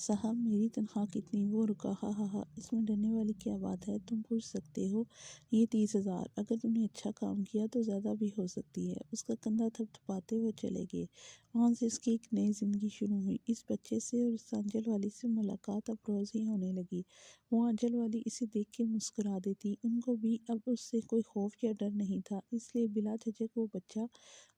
صاحب میری تنخواہ کتنی؟ وہ رکا۔ ہا، اس میں ڈرنے والی کیا بات ہے؟ تم پوچھ سکتے ہو۔ یہ 30,000۔ اگر تم نے اچھا کام کیا تو زیادہ بھی ہو سکتی ہے۔ اس کا کندھا تھپتھپاتے وہ چلے گئے۔ وہاں سے اس کی ایک نئی زندگی شروع ہوئی۔ اس بچے سے اور اس آنچل والی سے ملاقات اب روز ہی ہونے لگی۔ وہ آنچل والی اسے دیکھ کے مسکرا دیتی۔ ان کو بھی اب اس سے کوئی خوف یا ڈر نہیں تھا، اس لیے بلا جھجک وہ بچہ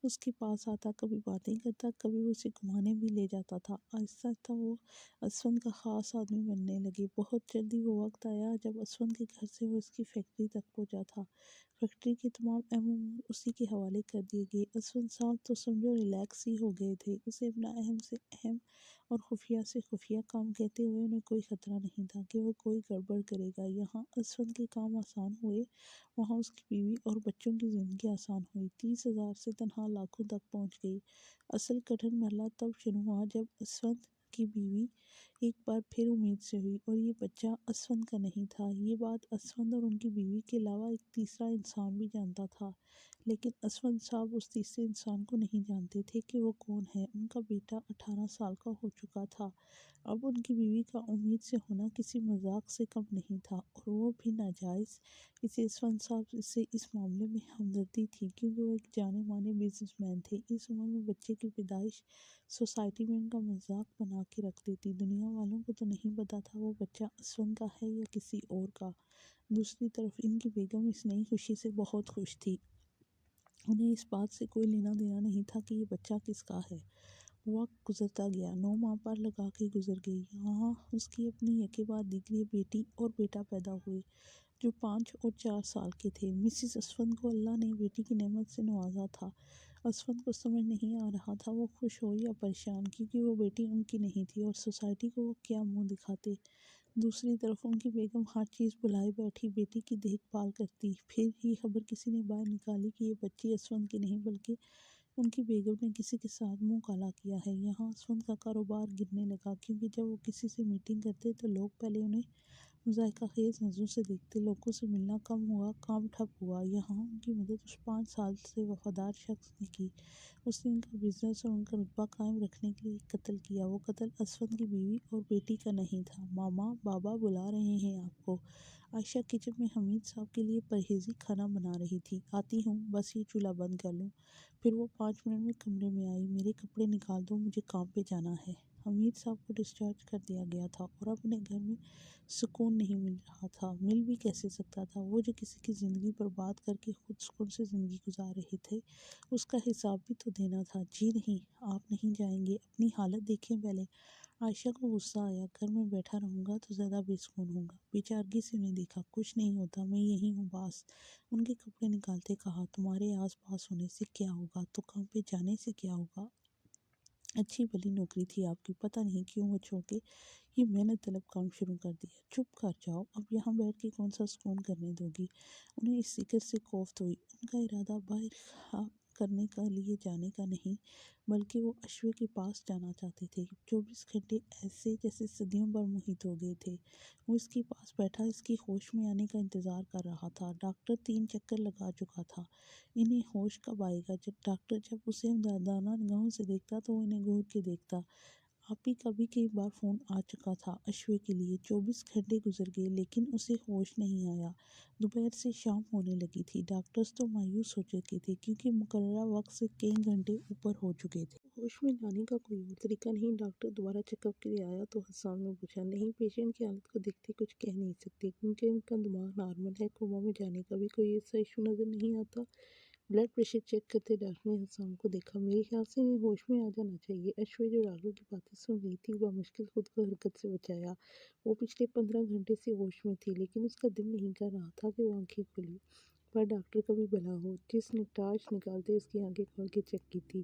اس کے پاس آتا، کبھی باتیں کرتا، کبھی وہ اسے گھمانے بھی لے جاتا تھا۔ آہستہ آہستہ وہ اسفند کا خاص آدمی بننے لگے۔ بہت جلدی وہ وقت آیا جب اسفند کے گھر سے وہ اس کی فیکٹری تک پہنچا تھا۔ فیکٹری کے تمام اہم امور اسی کے حوالے کر دیے گئے۔ اسفند صاحب تو سمجھو ریلیکس ہی ہو گئے تھے۔ اسے اپنا اہم سے اہم اور خفیہ سے خفیہ کام کہتے ہوئے انہیں کوئی خطرہ نہیں تھا کہ وہ کوئی گڑبڑ کرے گا۔ یہاں اسفند کے کام آسان ہوئے، وہاں اس کی بیوی اور بچوں کی زندگی آسان ہوئی۔ 30,000 سے تنخواہ لاکھوں تک پہنچ گئی۔ اصل کٹھن مرحلہ تب شروع ہوا جب اسفند کی بیوی ایک بار پھر امید سے ہوئی، اور یہ بچہ اسفند کا نہیں تھا۔ یہ بات اسفند اور ان کی بیوی کے علاوہ ایک تیسرا انسان بھی جانتا تھا، لیکن اسفند صاحب اس تیسرے انسان کو نہیں جانتے تھے کہ وہ کون ہے۔ ان کا بیٹا 18 سال کا ہو چکا تھا۔ اب ان کی بیوی کا امید سے ہونا کسی مذاق سے کم نہیں تھا، اور وہ بھی ناجائز۔ اسے اسفند صاحب سے اس معاملے میں ہمدردی تھی، کیونکہ وہ ایک جانے مانے بزنس مین تھے۔ اس عمر میں بچے کی پیدائش سوسائٹی میں ان کا مذاق بنا کے رکھ دیتی۔ دنیا والوں کو تو نہیں پتا تھا وہ بچہ اسفند کا ہے یا کسی اور کا۔ دوسری طرف ان کی بیگم اس نئی خوشی سے بہت خوش تھی۔ انہیں اس بات سے کوئی لینا دینا نہیں تھا کہ یہ بچہ کس کا ہے۔ وقت گزرتا گیا، 9 ماہ پر لگا کے گزر گئی۔ یہاں اس کی اپنی یکے بعد دیگرے بیٹی اور بیٹا پیدا ہوئے، جو 5 اور 4 سال کے تھے۔ مسز اسفند کو اللہ نے بیٹی کی نعمت سے نوازا تھا۔ اسفند کو سمجھ نہیں آ رہا تھا وہ خوش ہو یا پریشان، کیونکہ وہ بیٹی ان کی نہیں تھی، اور سوسائٹی کو وہ کیا منہ دکھاتے۔ دوسری طرف ان کی بیگم ہر چیز بھلائے بیٹھی بیٹی کی دیکھ بھال کرتی۔ پھر ہی خبر کسی نے باہر نکالی کہ یہ بچی اسفند کی نہیں، بلکہ ان کی بیگم نے کسی کے ساتھ منہ کالا کیا ہے۔ یہاں اسفند کا کاروبار گرنے لگا، کیونکہ جب وہ کسی سے میٹنگ کرتے تو لوگ پہلے انہیں مضحکہ خیز نظروں سے دیکھتے۔ لوگوں سے ملنا کم ہوا، کام ٹھپ ہوا۔ یہاں ان کی مدد اس 5 سال سے وفادار شخص نے کی۔ اس نے ان کا بزنس اور ان کا رتبہ قائم رکھنے کے لیے ایک قتل کیا۔ وہ قتل اسفند کی بیوی اور بیٹی کا نہیں تھا۔ ماما، بابا بلا رہے ہیں آپ کو۔ عائشہ کچن میں حمید صاحب کے لیے پرہیزی کھانا بنا رہی تھی۔ آتی ہوں، بس یہ چولہا بند کر لوں۔ پھر وہ 5 منٹ میں کمرے میں آئی۔ میرے کپڑے نکال دو، مجھے کام پہ جانا ہے۔ حمید صاحب کو ڈسچارج کر دیا گیا تھا، اور اب انہیں گھر میں سکون نہیں مل رہا تھا۔ مل بھی کیسے سکتا تھا؟ وہ جو کسی کی زندگی برباد کر کے خود سکون سے زندگی گزار رہے تھے، اس کا حساب بھی تو دینا تھا۔ جی نہیں، آپ نہیں جائیں گے، اپنی حالت دیکھیں پہلے۔ عائشہ کو غصہ آیا، گھر میں بیٹھا رہوں گا تو زیادہ بے سکون ہوں گا۔ بے چارگی سے انہیں دیکھا، کچھ نہیں ہوتا، میں یہی ہوں باس۔ ان کے کپڑے نکالتے کہا، تمہارے آس پاس ہونے سے کیا ہوگا تو کام پہ جانے سے کیا ہوگا؟ اچھی بھلی نوکری تھی آپ کی، پتہ نہیں کیوں وہ چھوڑ کے یہ محنت طلب کام شروع کر دیا۔ چپ کر جاؤ، اب یہاں بیٹھ کے کون سا سکون کرنے دو گی؟ انہیں اس ذکر سے کوفت ہوئی۔ ان کا ارادہ باہر خواب کرنے کا لیے جانے کا نہیں، بلکہ وہ اشوے کے پاس جانا چاہتے تھے۔ 24 گھنٹے ایسے جیسے صدیوں بھر محیط ہو گئے تھے۔ وہ اس کے پاس بیٹھا اس کی ہوش میں آنے کا انتظار کر رہا تھا۔ ڈاکٹر 3 چکر لگا چکا تھا، انہیں ہوش کب آئے گا؟ ڈاکٹر جب اسے ہمدردانہ نگاہوں سے دیکھتا تو وہ انہیں گھور کے دیکھتا۔ آپ ہی کا بھی کئی بار فون آ چکا تھا اشوے کے لیے۔ 24 گھنٹے گزر گئے، لیکن اسے ہوش نہیں آیا۔ دوپہر سے شام ہونے لگی تھی۔ ڈاکٹرز تو مایوس ہو چکے تھے، کیونکہ مقررہ وقت سے کئی گھنٹے اوپر ہو چکے تھے۔ ہوش میں لانے کا کوئی اور طریقہ نہیں۔ ڈاکٹر دوبارہ چیک اپ کے لیے آیا تو حسام نے پوچھا، نہیں، پیشنٹ کی حالت کو دیکھتے کچھ کہہ نہیں سکتے، کیونکہ ان کا دماغ نارمل ہے۔ کوما میں جانے کا بھی کوئی ایسا ایشو نظر نہیں آتا۔ بلڈ پریشر چیک کرتے ڈاکٹر نے حسام کو دیکھا۔ میرے خیال سے انہیں ہوش میں آ جانا چاہیے۔ اشوے جو ڈاکٹر کی باتیں سن رہی تھی، بمشکل خود کو حرکت سے بچایا۔ وہ پچھلے 15 گھنٹے سے ہوش میں تھی، لیکن اس کا دل نہیں کر رہا تھا کہ وہ آنکھیں کھولے۔ پر ڈاکٹر کا بھی بھلا ہو، جس نے ٹارچ نکالتے اس کی آنکھیں کھول کے چیک کی تھی۔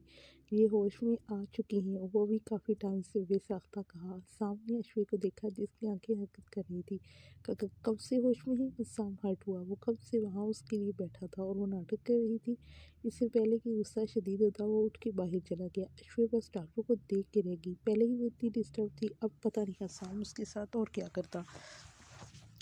یہ ہوش میں آ چکی ہیں، وہ بھی کافی ٹائم سے، بے ساختہ کہا۔ حسام نے اشوے کو دیکھا جس کی آنکھیں حرکت کر رہی تھی۔ کب سے ہوش میں ہے؟ حسام ہرٹ ہوا۔ وہ کب سے وہاں اس کے لیے بیٹھا تھا اور وہ ناٹک کر رہی تھی؟ اس سے پہلے کہ غصہ شدید ہوتا، وہ اٹھ کے باہر چلا گیا۔ اشوے بس ڈاکٹر کو دیکھ کے رہ گئی۔ پہلے ہی وہ اتنی ڈسٹرب تھی، اب پتہ نہیں حسام اس کے ساتھ اور کیا کرتا۔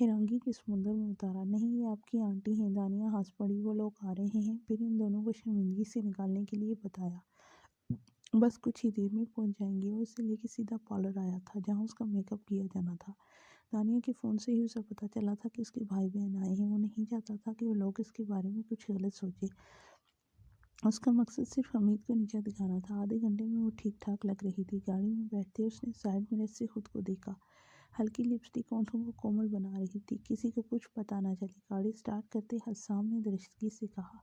حیرانگی کے سمندر میں اتارا۔ نہیں، یہ آپ کی آنٹی ہیں۔ دانیہ ہنس پڑی۔ وہ لوگ آ رہے ہیں۔ پھر ان دونوں کو شرمندگی سے نکالنے کے لیے بتایا، بس کچھ ہی دیر میں پہنچ جائیں گے۔ وہ اسے لے کے سیدھا پارلر آیا تھا جہاں اس کا میک اپ کیا جانا تھا۔ دانیہ کے فون سے ہی اسے پتہ چلا تھا کہ اس کے بھائی بہن آئے ہیں۔ وہ نہیں چاہتا تھا کہ وہ لوگ اس کے بارے میں کچھ غلط سوچیں۔ اس کا مقصد صرف حمید کو نیچا دکھانا تھا۔ آدھے گھنٹے میں وہ ٹھیک ٹھاک لگ رہی تھی۔ گاڑی میں بیٹھتے اس نے سائیڈ مرر سے خود کو دیکھا۔ ہلکی لپسٹک ہونٹوں کو کومل بنا رہی تھی۔ کسی کو کچھ پتہ نہ چلے۔ گاڑی سٹارٹ کرتے حسام نے درستگی سے کہا۔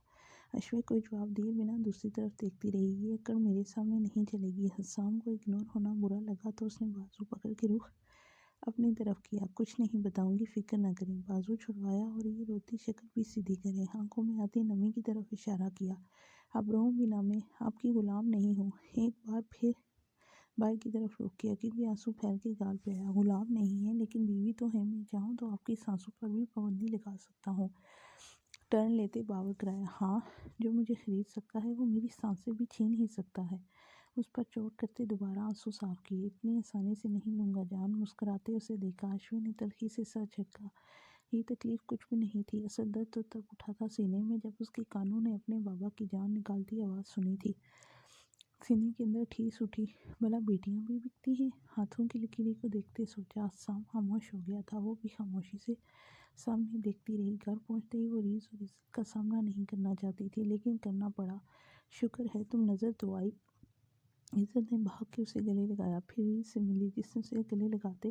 اشوے کوئی جواب دیے بنا دوسری طرف دیکھتی رہی۔ یہ اکڑ میرے سامنے نہیں چلے گی۔ حسام کو اگنور ہونا برا لگا تو اس نے بازو پکڑ کے رخ اپنی طرف کیا۔ کچھ نہیں بتاؤں گی، فکر نہ کریں۔ بازو چھڑوایا اور یہ روتی شکل بھی سیدھی کرے۔ آنکھوں میں آتی نمی کی طرف اشارہ کیا۔ اب رہوں بنا میں آپ کی غلام نہیں ہوں۔ ایک بار پھر بھائی کی طرف رخ کیا کیونکہ آنسو پھیل کے گال پہ آیا۔ غلام نہیں ہے لیکن بیوی تو ہے۔ میں چاہوں تو آپ کی سانسوں پر بھی پابندی لگا سکتا ہوں۔ ٹرن لیتے باور کرایا۔ ہاں، جو مجھے خرید سکتا ہے وہ میری سانسیں بھی چھین ہی سکتا ہے۔ اس پر چوٹ کرتے دوبارہ آنسو صاف کیے۔ اتنی آسانی سے نہیں لوں گا جان۔ مسکراتے اسے دیکھا۔ اشوے نے تلخی سے سر جھٹکا۔ یہ تکلیف کچھ بھی نہیں تھی۔ اصل درد تو تب اٹھا تھا سینے میں جب اس کے کانوں نے اپنے بابا کی جان نکالتی آواز سنی تھی۔ سینے کے اندر ٹھیس اٹھی۔ بھلا بیٹیاں بھی بکتی ہیں؟ ہاتھوں کی لکیریں کو دیکھتے سوچا۔ حسام خاموش ہو گیا تھا۔ وہ بھی خاموشی سے سامنے دیکھتی رہی۔ گھر پہنچتے ہی وہ ریز اور عزت کا سامنا نہیں کرنا چاہتی تھی لیکن کرنا پڑا۔ شکر ہے تم نظر تو آئی۔ عزت نے بھاگ کے اسے گلے لگایا۔ پھر ریز سے ملی جس نے اسے گلے لگاتے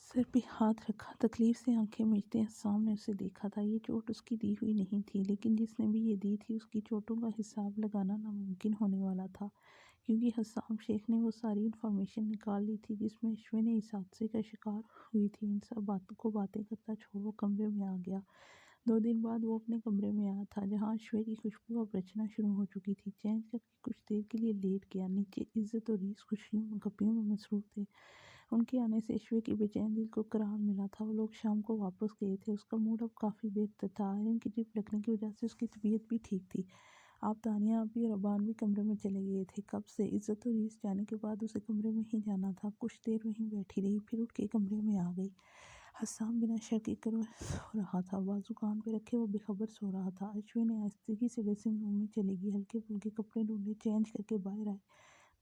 سر پہ ہاتھ رکھا۔ تکلیف سے آنکھیں مینچتے حسام نے اسے دیکھا تھا۔ یہ چوٹ اس کی دی ہوئی نہیں تھی لیکن جس نے بھی یہ دی تھی اس کی چوٹوں کا حساب لگانا ناممکن ہونے والا تھا کیونکہ حسام شیخ نے وہ ساری انفارمیشن نکال لی تھی جس میں اشوے نے اس حادثے کا شکار ہوئی تھی۔ ان سب باتوں کو باتیں کرتا چھوڑ وہ کمرے میں آ گیا۔ 2 دن بعد وہ اپنے کمرے میں آیا تھا جہاں اشوے کی خوشبو اب رچنا شروع ہو چکی تھی۔ چینج کر کے کچھ دیر کے لیے لیٹ گیا۔ نیچے عزت اور ریز خوشیوں گپیوں میں مصروف تھے۔ ان کے آنے سے اشوے کی بے چین دل کو قرار ملا تھا۔ وہ لوگ شام کو واپس گئے تھے۔ اس کا موڈ اب کافی بہتر تھا۔ آئرن کی ٹپ لگنے کی وجہ سے اس کی طبیعت بھی ٹھیک تھی۔ آپ دانیہ ابھی اور ابان بھی کمرے میں چلے گئے تھے۔ کب سے؟ عزت اور ریز جانے کے بعد اسے کمرے میں ہی جانا تھا۔ کچھ دیر وہیں بیٹھی رہی پھر اٹھ کے کمرے میں آ گئی۔ حسام بنا شر کے سو رہا تھا۔ بازو کان پہ رکھے وہ بے خبر سو رہا تھا۔ اشوے نے آہستگی سے ڈریسنگ روم میں چلے گی۔ ہلکے پھلکے کپڑے ڈھونڈے۔ چینج کر کے باہر آئے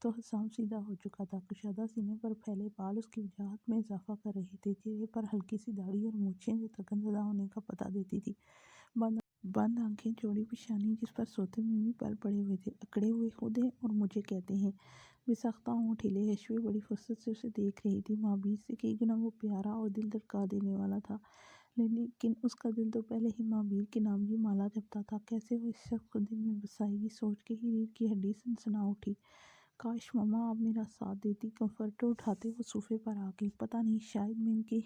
تو حسام سیدھا ہو چکا تھا۔ کشادہ سینے پر پھیلے بال اس کی وجاہت میں اضافہ کر رہے تھے۔ چہرے پر ہلکی سی داڑھی اور مونچھیں جو تھکن زدہ ہونے کا پتہ دیتی تھی۔ بند آنکھیں، چوڑی پیشانی جس پر سوتے میں بھی پل پڑے ہوئے تھے۔ اکڑے ہوئے خود ہیں اور مجھے کہتے ہیں۔ بے ساختہ ہونٹ ہلے۔ اشوے بڑی فرصت سے اسے دیکھ رہی تھی۔ ماں بیش سے کئی گنا وہ پیارا اور دل دھڑکا دینے والا تھا لیکن اس کا دل تو پہلے ہی ماں بیر کے نام کی مالا جپتا تھا۔ کیسے وہ اس شخص کو دل میں بسائے گی سوچ کے ہی ریڑھ کی ہڈی سنسنا اٹھی۔ کاش ماما آپ میرا ساتھ دیتی۔ کمفرٹر اٹھاتے وہ صوفے پر آ گئی۔ پتہ نہیں شاید میں ان کے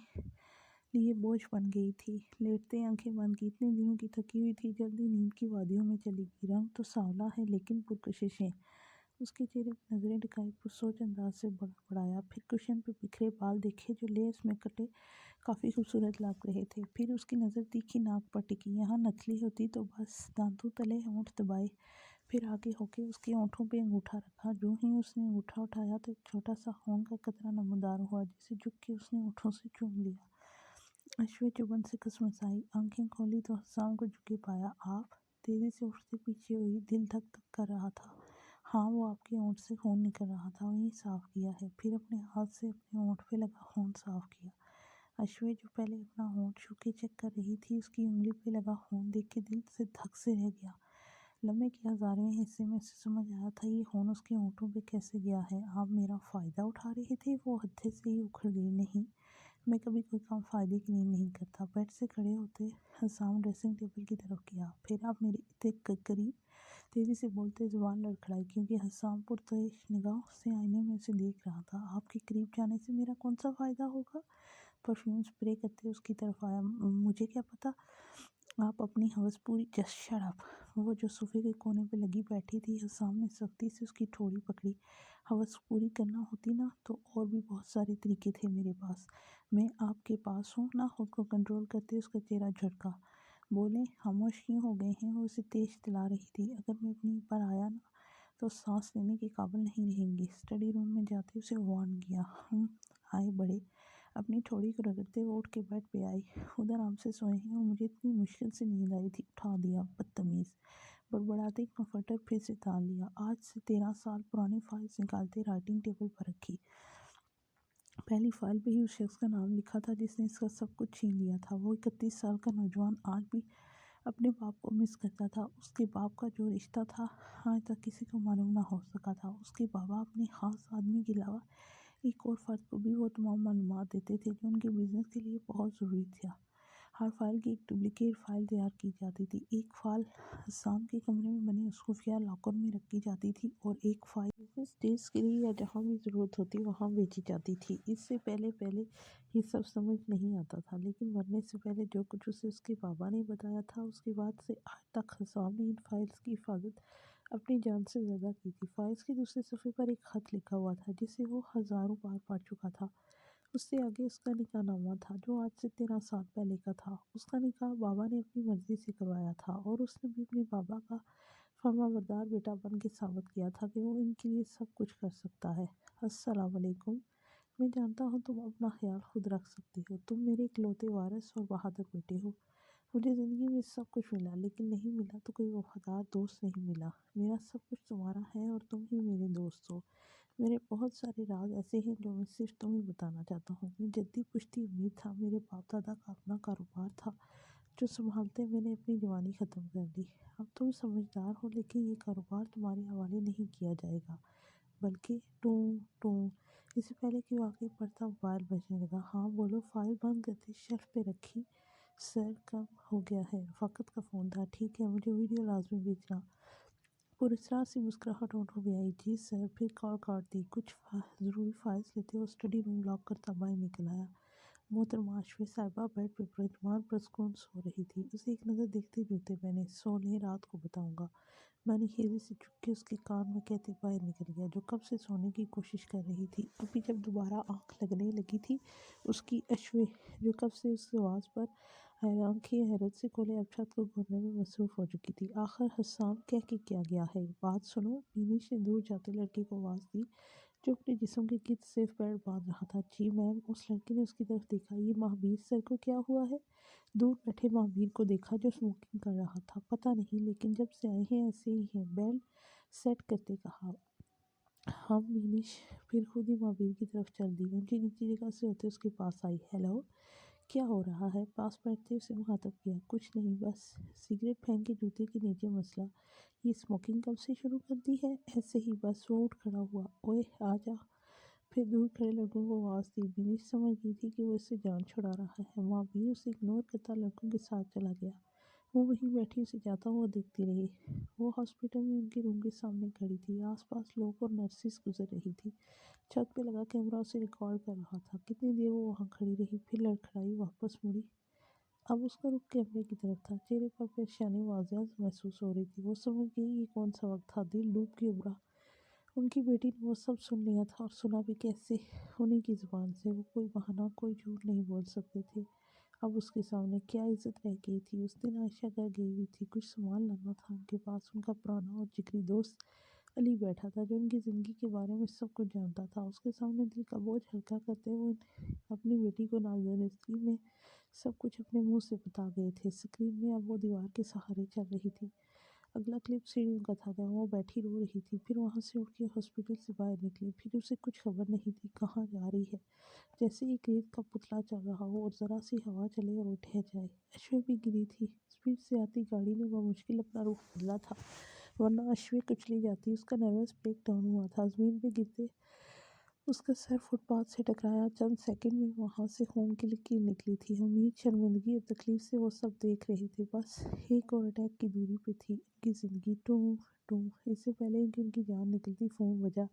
لیے بوجھ بن گئی تھی۔ لیٹتے آنکھیں بند کی۔ اتنے دنوں کی تھکی ہوئی تھی جلدی نیند کی وادیوں میں چلی گئی۔ رنگ تو سانولا ہے لیکن پرکشش ہے۔ اس کے چہرے پہ نظریں ٹکائے پرسوچ انداز سے بڑھایا۔ پھر کشن پہ بکھرے بال دیکھے جو لیس میں کٹے کافی خوبصورت لگ رہے تھے۔ پھر اس کی نظر تیکھی ناک پر ٹکی۔ یہاں نتھلی ہوتی تو بس۔ دانتوں تلے ہونٹ دبائے۔ پھر آگے ہو کے اس کے ہونٹوں پہ انگوٹھا رکھا۔ جو ہی اس نے انگوٹھا اٹھایا تو ایک چھوٹا سا خون کا قطرہ نمودار ہوا جسے جھک کے اس نے ہونٹوں سے چوم لیا۔ اشوے چبھن سے کسمسائی۔ آنکھیں کھولی تو حسام کو جھکے پایا۔ آپ؟ تیزی سے اٹھتے پیچھے ہوئی۔ دل دھک دھک کر رہا تھا۔ ہاں، وہ آپ کے ہونٹ سے خون نکل رہا تھا۔ وہیں صاف کیا ہے۔ پھر اپنے ہاتھ سے اپنے ہونٹ پہ لگا خون صاف کیا۔ اشوے جو پہلے اپنا ہونٹ چھو کے چیک کر رہی تھی اس کی انگلی پہ لگا خون دیکھ کے دل سے دھک سے رہ گیا۔ لمحے کے 1000ویں حصے میں اسے سمجھ آیا تھا یہ خون اس کے ہونٹوں پہ کیسے گیا ہے۔ آپ میرا فائدہ اٹھا رہے تھے؟ وہ ہتھے سے ہی اکھڑ گئی۔ نہیں، میں کبھی کوئی کام فائدے کے لیے نہیں کرتا۔ بیڈ سے کھڑے ہوتے حسام ڈریسنگ ٹیبل کی طرف گیا۔ پھر آپ میرے اتنے قریب؟ تیزی سے بولتے زبان لڑکھڑائی کیونکہ حسام پرتعش نگاہوں سے آئینے میں اسے دیکھ رہا تھا۔ آپ کے قریب جانے سے میرا کون سا فائدہ ہوگا؟ پرفیوم اسپرے کرتے اس کی طرف آیا۔ مجھے کیا پتا؟ آپ اپنی ہوس پوری جسٹ شٹ اپ۔ وہ جو صوفے کے کونے پہ لگی بیٹھی تھی۔ حسام نے سختی سے اس کی ٹھوڑی پکڑی۔ ہوس پوری کرنا ہوتی نا تو اور بھی بہت سارے طریقے تھے میرے پاس۔ میں آپ کے پاس ہوں نا۔ خود کو کنٹرول کرتے اس کا چہرہ جھٹکا۔ بولیں، خاموش کیوں ہو گئے ہیں؟ وہ اسے تیز چلا رہی تھی۔ اگر میں اپنی پر آیا نا تو سانس لینے کے قابل نہیں رہیں گی۔ اسٹڈی روم میں جاتے اسے وارن کیا۔ آئے بڑے اپنی ٹھوڑی کو رگڑتے وہ اٹھ کے بیڈ پہ آئی۔ خود آرام سے سوئے ہیں اور مجھے اتنی مشکل سے نیند آئی تھی، اٹھا دیا بدتمیز۔ بڑبڑاتے کمفرٹر پھر سے ڈال لیا۔ آج سے 13 سال پرانی فائلز نکالتے رائٹنگ ٹیبل پر رکھی۔ پہلی فائل پہ ہی اس شخص کا نام لکھا تھا جس نے اس کا سب کچھ چھین لیا تھا۔ وہ 31 سال کا نوجوان آج بھی اپنے باپ کو مس کرتا تھا۔ اس کے باپ کا جو رشتہ تھا آج تک کسی کو معلوم نہ ہو سکا تھا۔ اس کے بابا اپنے خاص آدمی کے علاوہ ایک اور فرد کو بھی وہ تمام معلومات دیتے تھے جو ان کے بزنس کے لیے بہت ضروری تھا۔ ہر فائل کی ایک ڈپلیکیٹ فائل تیار کی جاتی تھی۔ ایک فائل حسام کے کمرے میں بنے اس خفیہ لاکر میں رکھی جاتی تھی اور ایک فائل بزنس ڈیز کے لیے یا جہاں بھی ضرورت ہوتی وہاں بھیجی جاتی تھی۔ اس سے پہلے یہ سب سمجھ نہیں آتا تھا، لیکن مرنے سے پہلے جو کچھ اسے اس کے بابا نے بتایا تھا، اس کے بعد سے آج تک حسام نے ان فائلز کی حفاظت اپنی جان سے زیادہ کی تھی۔ فائلز کے دوسرے صفحے پر ایک خط لکھا ہوا تھا جسے وہ ہزاروں بار پڑھ چکا تھا۔ اس سے آگے اس کا نکاح نامہ تھا جو آج سے 13 سال پہلے کا تھا۔ اس کا نکاح بابا نے اپنی مرضی سے کروایا تھا اور اس نے بھی اپنے بابا کا فرمانبردار بیٹا بن کے ثابت کیا تھا کہ وہ ان کے لیے سب کچھ کر سکتا ہے۔ السلام علیکم۔ میں جانتا ہوں تم اپنا خیال خود رکھ سکتے ہو۔ تم میرے اکلوتے وارث اور بہادر بیٹے ہو۔ مجھے زندگی میں سب کچھ ملا، لیکن نہیں ملا تو کوئی وفادار دوست نہیں ملا۔ میرا سب کچھ تمہارا ہے اور تم ہی میرے دوست ہو۔ میرے بہت سارے راز ایسے ہیں جو میں صرف تمہیں بتانا چاہتا ہوں۔ میں جدی پشتی امید تھا، میرے باپ دادا کا اپنا کاروبار تھا جو سنبھالتے میں نے اپنی جوانی ختم کر دی۔ اب تم سمجھدار ہو، لیکن یہ کاروبار تمہارے حوالے نہیں کیا جائے گا، بلکہ ٹوں ٹوں۔ اس سے پہلے کہ واقعی پڑھتا موبائل بجنے لگا۔ ہاں بولو۔ فائل بند کرتے شیلف پہ رکھی۔ سر کم ہو گیا ہے، رفاقت کا فون تھا۔ ٹھیک ہے، مجھے ویڈیو لازمی بھیجنا۔ پراسرار سی مسکراہٹ ہونٹوں پہ آئی۔ جی سر۔ پھر کال کاٹ دی۔ کچھ ضروری فائلز لیتے وہ اسٹڈی روم لاک کرتا باہر نکل آیا۔ محترمہ اشوی صاحبہ بیڈ پہ پرجمان پرسکون سو رہی تھی۔ اسے ایک نظر دیکھتے جوتے پہنے۔ سو لیں، رات کو بتاؤں گا۔ میں نے ہیزے سے چپ کے اس کے کان میں کہتے باہر نکل گیا، جو کب سے سونے کی کوشش کر رہی تھی۔ ابھی جب دوبارہ آنکھ لگنے لگی تھی اس کی، اشوی جو کب سے اس آواز پر حیرت سے کھولے اب چھت کو گھورنے میں مصروف ہو چکی تھی۔ آخر حسام کہہ کے کیا گیا ہے؟ بات سنو۔ بینش نے دور جاتے لڑکے کو آواز دی جو اپنے جسم کے گرد سیف بیلٹ باندھ رہا تھا۔ جی میم۔ اس لڑکے نے اس کی طرف دیکھا۔ یہ مہابیر سر کو کیا ہوا ہے؟ دور بیٹھے مہابیر کو دیکھا جو اسموکنگ کر رہا تھا۔ پتہ نہیں، لیکن جب سے آئے ہیں ایسے ہی ہیں۔ بیلٹ سیٹ کرتے کہا۔ ہم بینش پھر خود ہی مہابیر کی طرف چل دی۔ اونچی نیچی جگہ سے ہوتے اس کے پاس آئی۔ ہیلو، کیا ہو رہا ہے؟ پاس بیٹھتے اسے مخاطب کیا۔ کچھ نہیں، بس سگریٹ پھینک کے جوتے کے نیچے مسئلہ۔ یہ اسموکنگ کب سے شروع کر دی ہے؟ ایسے ہی بس۔ وہ اٹھ کھڑا ہوا۔ اوئے آجا۔ پھر دور کھڑے لڑکوں کو آواز دی۔ بینش سمجھ گئی تھی کہ وہ اس سے جان چھڑا رہا ہے۔ مہابیر اسے اگنور کرتا لڑکوں کے ساتھ چلا گیا۔ وہ وہیں بیٹھی اسے جاتا ہوا دیکھتی رہی۔ وہ ہاسپٹل میں ان کے روم کے سامنے کھڑی تھی۔ آس پاس لوگ اور نرسز گزر رہی تھی۔ چھت پہ لگا کیمرہ اسے ریکارڈ کر رہا تھا۔ کتنی دیر وہ وہاں کھڑی رہی، پھر لڑکھڑائی، واپس مڑی۔ اب اس کا رخ کیمرے کی طرف تھا۔ چہرے پر پریشانی واضح محسوس ہو رہی تھی۔ وہ سمجھ گئی یہ کون سا وقت تھا۔ دل ڈوب کے ابھرا۔ ان کی بیٹی نے وہ سب سن لیا تھا، اور سنا بھی کیسے؟ انہیں کی زبان سے۔ وہ کوئی بہانہ، کوئی جھوٹ نہیں بول سکتے تھے۔ اب اس کے سامنے کیا عزت رہ گئی تھی؟ اس دن عائشہ گھر گئی ہوئی تھی، کچھ سامان لانا تھا ان کے پاس۔ ان کا پرانا اور جگری دوست علی بیٹھا تھا جو ان کی زندگی کے بارے میں سب کچھ جانتا تھا۔ اس کے سامنے دل کا بوجھ ہلکا کرتے وہ اپنی بیٹی کو نازنشی میں سب کچھ اپنے منہ سے بتا گئے تھے۔ اسکرین میں اب وہ دیوار کے سہارے چل رہی تھی۔ اگلا کلپ سیڑھیوں کا تھا جہاں وہ بیٹھی رو رہی تھی۔ پھر وہاں سے اٹھ کے ہاسپٹل سے باہر نکلی۔ پھر اسے کچھ خبر نہیں تھی کہاں جا رہی ہے، جیسے ایک ریت کا پتلا چل رہا ہو اور ذرا سی ہوا چلے اور اٹھ جائے۔ اشوی بھی گری تھی۔ اسپیڈ سے آتی گاڑی نے بمشکل اپنا رخ بدلا تھا، ورنہ اشوی کچلی جاتی۔ اس کا نروس بریک ڈاؤن ہوا تھا۔ زمین پہ گرتے اس کا سر فٹ پاتھ سے ٹکرایا۔ چند سیکنڈ میں وہاں سے خون کی لکیر نکلی تھی۔ امید، شرمندگی اور تکلیف سے وہ سب دیکھ رہے تھے۔ بس ایک اور اٹیک کی دوری پہ تھی ان کی زندگی۔ ٹوں ٹوں۔ اس سے پہلے کہ ان کی جان نکلتی فون بجا۔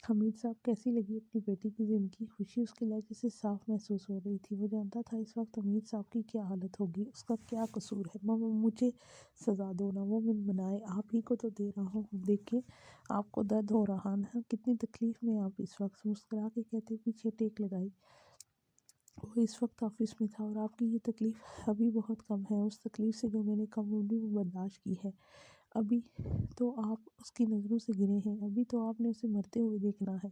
حمید صاحب، کیسی لگی اپنی بیٹی کی زندگی؟ خوشی اس کے لہجے سے صاف محسوس ہو رہی تھی۔ وہ جانتا تھا اس وقت حمید صاحب کی کیا حالت ہوگی۔ اس کا کیا قصور ہے؟ ماما مجھے سزا دو نا، وہ منائے، آپ ہی کو تو دے رہا ہوں، دیکھیں آپ کو درد ہو رہا نا، کتنی تکلیف میں آپ اس وقت۔ مسکرا کے کہتے پیچھے ٹیک لگائی۔ وہ اس وقت آفس میں تھا، اور آپ کی یہ تکلیف ابھی بہت کم ہے اس تکلیف سے جو میں نے کم عمری میں برداشت کی ہے۔ ابھی تو آپ اس کی نظروں سے گرے ہیں، ابھی تو آپ نے اسے مرتے ہوئے دیکھنا ہے۔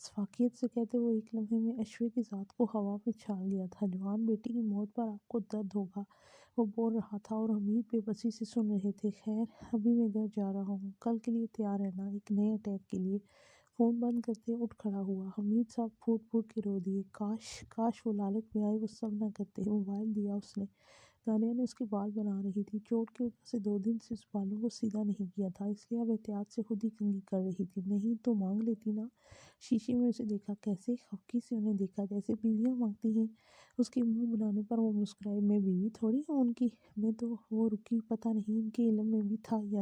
سفاکیت سے کہتے وہ ایک لمحے میں اشوے کی ذات کو ہوا میں چھال گیا تھا۔ جوان بیٹی کی موت پر آپ کو درد ہوگا، وہ بول رہا تھا، اور حمید بے بسی سے سن رہے تھے۔ خیر، ابھی میں گھر جا رہا ہوں، کل کے لیے تیار رہنا، ایک نئے اٹیک کے لیے۔ فون بند کرتے اٹھ کھڑا ہوا۔ حمید صاحب پھوٹ پھوٹ کے رو دیے۔ کاش وہ لالچ میں آئے وہ سب نہ کرتے۔ موبائل دیا اس نے۔ دانیہ نے اس کے بال بنا رہی تھی، چوٹ کی وجہ سے 2 دن سے اس بالوں کو سیدھا نہیں کیا تھا، اس لیے اب احتیاط سے خود ہی کنگھی کر رہی تھی۔ نہیں تو مانگ لیتی نا۔ شیشے میں اسے دیکھا، کیسے خفکی سے انہیں دیکھا، جیسے بیویاں مانگتی ہیں۔ اس کے منہ بنانے پر وہ مسکرائی۔ میں بیوی تھوڑی ہوں ان کی، میں تو وہ رکی، پتہ نہیں ان کے علم میں بھی تھا یا